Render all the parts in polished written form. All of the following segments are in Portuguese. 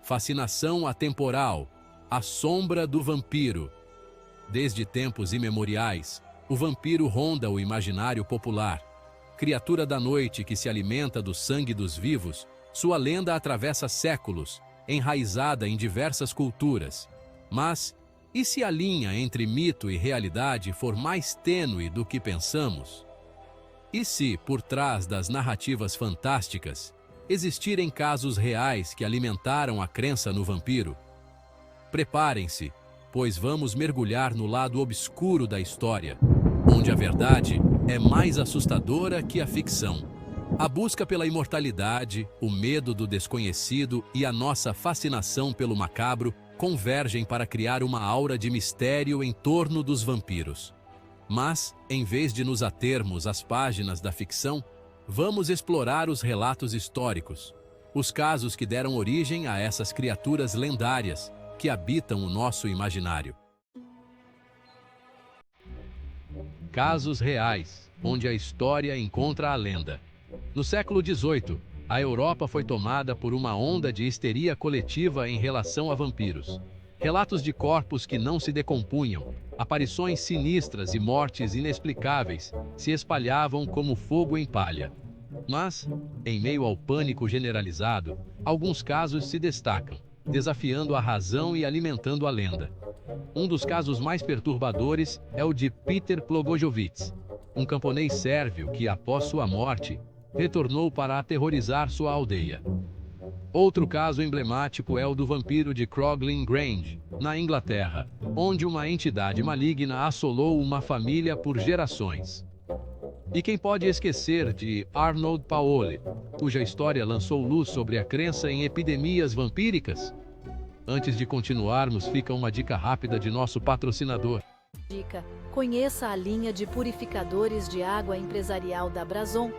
Fascinação atemporal, a sombra do vampiro. Desde tempos imemoriais, o vampiro ronda o imaginário popular. Criatura da noite que se alimenta do sangue dos vivos, sua lenda atravessa séculos, enraizada em diversas culturas. Mas, e se a linha entre mito e realidade for mais tênue do que pensamos? E se, por trás das narrativas fantásticas, existirem casos reais que alimentaram a crença no vampiro? Preparem-se, pois vamos mergulhar no lado obscuro da história, onde a verdade é mais assustadora que a ficção. A busca pela imortalidade, o medo do desconhecido e a nossa fascinação pelo macabro convergem para criar uma aura de mistério em torno dos vampiros. Mas, em vez de nos atermos às páginas da ficção, vamos explorar os relatos históricos, os casos que deram origem a essas criaturas lendárias que habitam o nosso imaginário. Casos reais, onde a história encontra a lenda. No século XVIII, a Europa foi tomada por uma onda de histeria coletiva em relação a vampiros. Relatos de corpos que não se decompunham, aparições sinistras e mortes inexplicáveis se espalhavam como fogo em palha. Mas, em meio ao pânico generalizado, alguns casos se destacam, desafiando a razão e alimentando a lenda. Um dos casos mais perturbadores é o de Peter Plogojovic, um camponês sérvio que, após sua morte, retornou para aterrorizar sua aldeia. Outro caso emblemático é o do vampiro de Crogling Grange, na Inglaterra, onde uma entidade maligna assolou uma família por gerações. E quem pode esquecer de Arnold Paoli, cuja história lançou luz sobre a crença em epidemias vampíricas? Antes de continuarmos, fica uma dica rápida de nosso patrocinador. Dica: conheça a linha de purificadores de água empresarial da Brazon.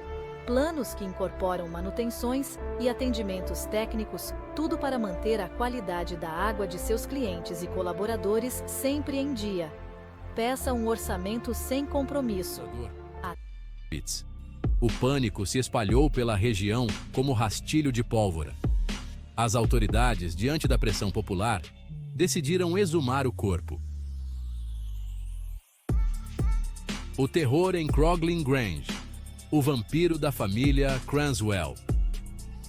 Planos que incorporam manutenções e atendimentos técnicos, tudo para manter a qualidade da água de seus clientes e colaboradores sempre em dia. Peça um orçamento sem compromisso. O pânico se espalhou pela região como rastilho de pólvora. As autoridades, diante da pressão popular, decidiram exumar o corpo. O terror em Crogling Grange. O vampiro da família Cranswell.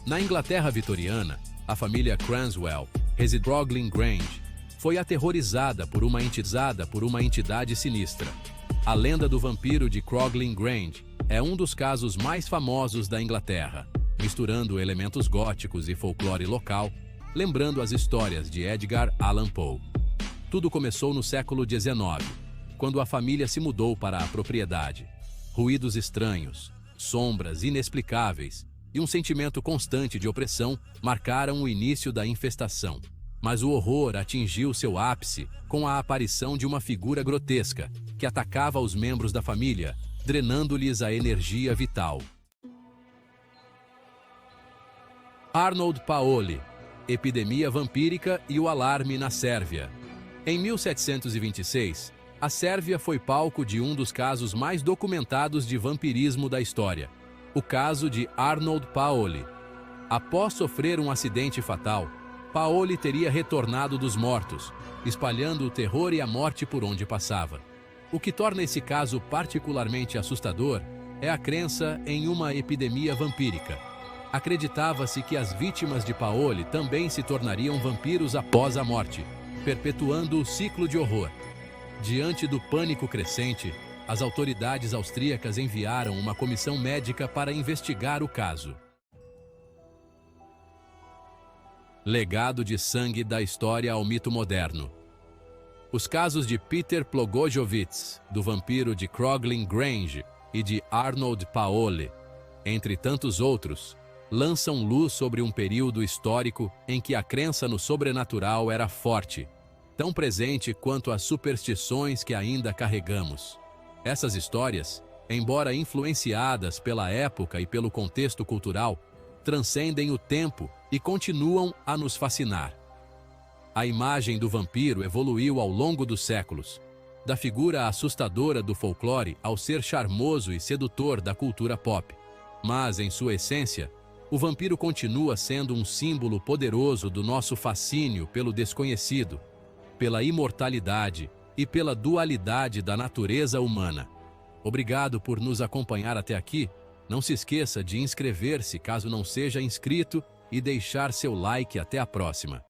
Na Inglaterra vitoriana, a família Cranswell, reside em Crogling Grange, foi aterrorizada por uma entidade sinistra. A lenda do vampiro de Crogling Grange é um dos casos mais famosos da Inglaterra, misturando elementos góticos e folclore local, lembrando as histórias de Edgar Allan Poe. Tudo começou no século XIX, quando a família se mudou para a propriedade. Ruídos estranhos, sombras inexplicáveis e um sentimento constante de opressão marcaram o início da infestação. Mas o horror atingiu seu ápice com a aparição de uma figura grotesca que atacava os membros da família, drenando-lhes a energia vital. Arnold Paoli, epidemia vampírica e o alarme na Sérvia. Em 1726, a Sérvia foi palco de um dos casos mais documentados de vampirismo da história, o caso de Arnold Paoli. Após sofrer um acidente fatal, Paoli teria retornado dos mortos, espalhando o terror e a morte por onde passava. O que torna esse caso particularmente assustador é a crença em uma epidemia vampírica. Acreditava-se que as vítimas de Paoli também se tornariam vampiros após a morte, perpetuando o ciclo de horror. Diante do pânico crescente, as autoridades austríacas enviaram uma comissão médica para investigar o caso. Legado de sangue da história ao mito moderno. Os casos de Peter Plogojovic, do vampiro de Crogling Grange, e de Arnold Paoli, entre tantos outros, lançam luz sobre um período histórico em que a crença no sobrenatural era forte, tão presente quanto as superstições que ainda carregamos. Essas histórias, embora influenciadas pela época e pelo contexto cultural, transcendem o tempo e continuam a nos fascinar. A imagem do vampiro evoluiu ao longo dos séculos, da figura assustadora do folclore ao ser charmoso e sedutor da cultura pop. Mas, em sua essência, o vampiro continua sendo um símbolo poderoso do nosso fascínio pelo desconhecido, pela imortalidade e pela dualidade da natureza humana. Obrigado por nos acompanhar até aqui. Não se esqueça de inscrever-se caso não seja inscrito e deixar seu like. Até a próxima.